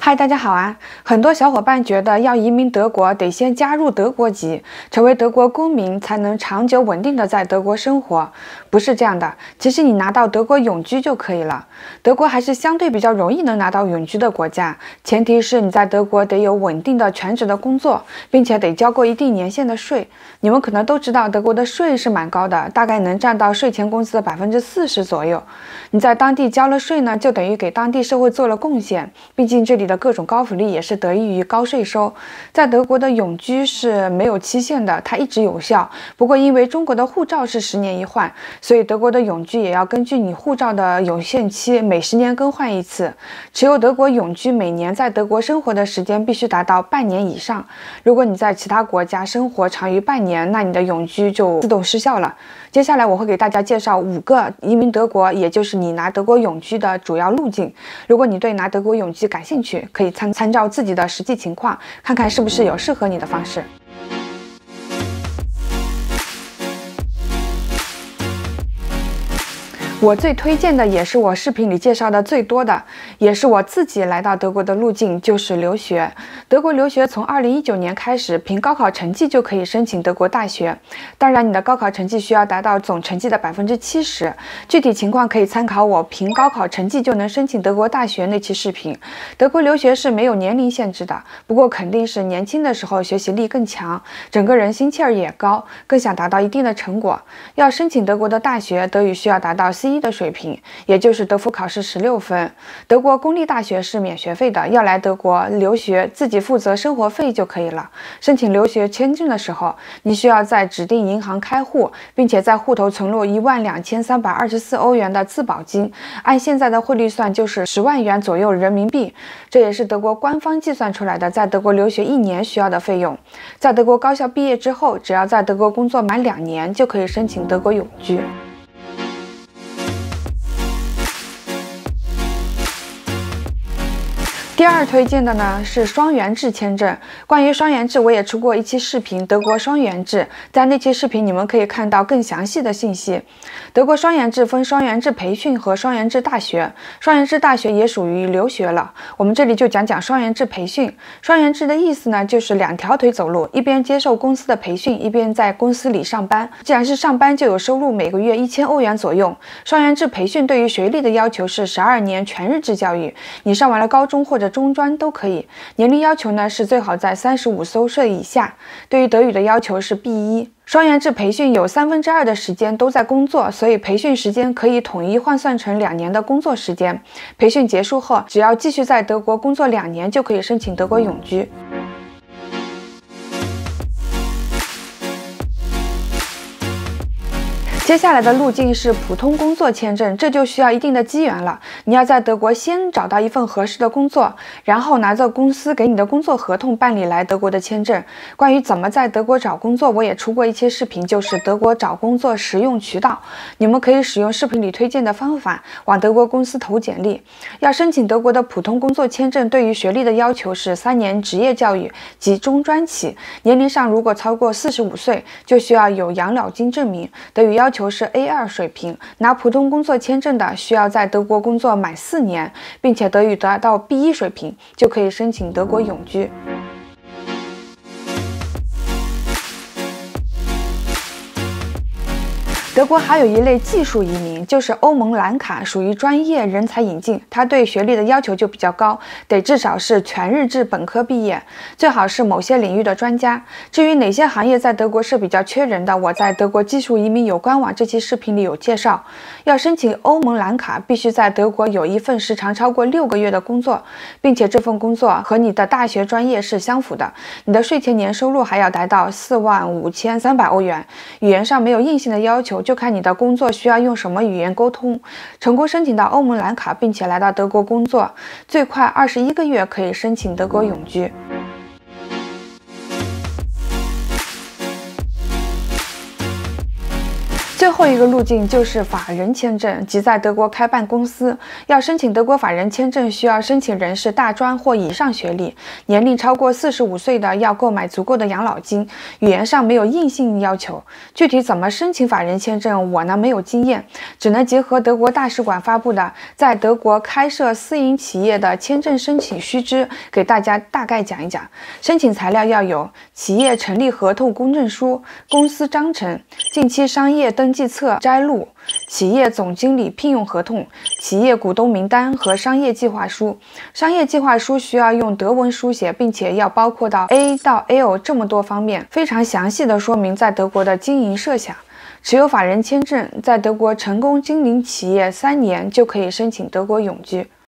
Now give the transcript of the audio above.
嗨，大家好啊！很多小伙伴觉得要移民德国，得先加入德国籍，成为德国公民，才能长久稳定的在德国生活。不是这样的，其实你拿到德国永居就可以了。德国还是相对比较容易能拿到永居的国家，前提是你在德国得有稳定的全职的工作，并且得交够一定年限的税。你们可能都知道，德国的税是蛮高的，大概能占到税前工资的40%左右。你在当地交了税呢，就等于给当地社会做了贡献。毕竟这里的各种高福利也是得益于高税收。在德国的永居是没有期限的，它一直有效。不过因为中国的护照是10年一换，所以德国的永居也要根据你护照的有限期，每10年更换一次。持有德国永居，每年在德国生活的时间必须达到半年以上。如果你在其他国家生活长于半年，那你的永居就自动失效了。接下来我会给大家介绍5个移民德国，也就是你拿德国永居的主要路径。如果你对拿德国永居感兴趣，可以参照自己的实际情况，看看是不是有适合你的方式。我最推荐的，也是我视频里介绍的最多的，也是我自己来到德国的路径，就是留学。德国留学从2019年开始，凭高考成绩就可以申请德国大学。当然，你的高考成绩需要达到总成绩的70%。具体情况可以参考我凭高考成绩就能申请德国大学那期视频。德国留学是没有年龄限制的，不过肯定是年轻的时候学习力更强，整个人心气儿也高，更想达到一定的成果。要申请德国的大学，德语需要达到C1的水平，也就是德福考试16分。德国公立大学是免学费的，要来德国留学，自己负责生活费就可以了。申请留学签证的时候，你需要在指定银行开户，并且在户头存入12324欧元的自保金，按现在的汇率算就是10万元左右人民币。这也是德国官方计算出来的在德国留学1年需要的费用。在德国高校毕业之后，只要在德国工作满2年，就可以申请德国永居。第二推荐的呢是双元制签证。关于双元制，我也出过一期视频，德国双元制，在那期视频你们可以看到更详细的信息。德国双元制分双元制培训和双元制大学，双元制大学也属于留学了。我们这里就讲讲双元制培训。双元制的意思呢，就是2条腿走路，一边接受公司的培训，一边在公司里上班。既然是上班，就有收入，每个月1000欧元左右。双元制培训对于学历的要求是12年全日制教育，你上完了高中或者中专都可以。年龄要求呢是最好在35岁以下。对于德语的要求是 B1。双元制培训有2/3的时间都在工作，所以培训时间可以统一换算成2年的工作时间。培训结束后，只要继续在德国工作2年，就可以申请德国永居。接下来的路径是普通工作签证，这就需要一定的机缘了。你要在德国先找到一份合适的工作，然后拿着公司给你的工作合同办理来德国的签证。关于怎么在德国找工作，我也出过一期视频，就是德国找工作实用渠道。你们可以使用视频里推荐的方法，往德国公司投简历。要申请德国的普通工作签证，对于学历的要求是3年职业教育及中专起。年龄上如果超过45岁，就需要有养老金证明。德语要求是 A2 水平，拿普通工作签证的需要在德国工作满4年，并且德语达到 B1 水平，就可以申请德国永居。德国还有一类技术移民，就是欧盟蓝卡，属于专业人才引进，它对学历的要求就比较高，得至少是全日制本科毕业，最好是某些领域的专家。至于哪些行业在德国是比较缺人的，我在德国技术移民有官网这期视频里有介绍。要申请欧盟蓝卡，必须在德国有一份时长超过6个月的工作，并且这份工作和你的大学专业是相符的。你的税前年收入还要达到45300欧元。语言上没有硬性的要求，就看你的工作需要用什么语言沟通。成功申请到欧盟蓝卡，并且来到德国工作，最快21个月可以申请德国永居。最后后一个路径就是法人签证，即在德国开办公司。要申请德国法人签证，需要申请人是大专或以上学历，年龄超过45岁的要购买足够的养老金，语言上没有硬性要求。具体怎么申请法人签证，我呢没有经验，只能结合德国大使馆发布的在德国开设私营企业的签证申请须知，给大家大概讲一讲。申请材料要有企业成立合同公证书、公司章程、近期商业登记册摘录、企业总经理聘用合同、企业股东名单和商业计划书。商业计划书需要用德文书写，并且要包括到 A 到 L 这么多方面，非常详细的说明在德国的经营设想。持有法人签证，在德国成功经营企业3年就可以申请德国永居。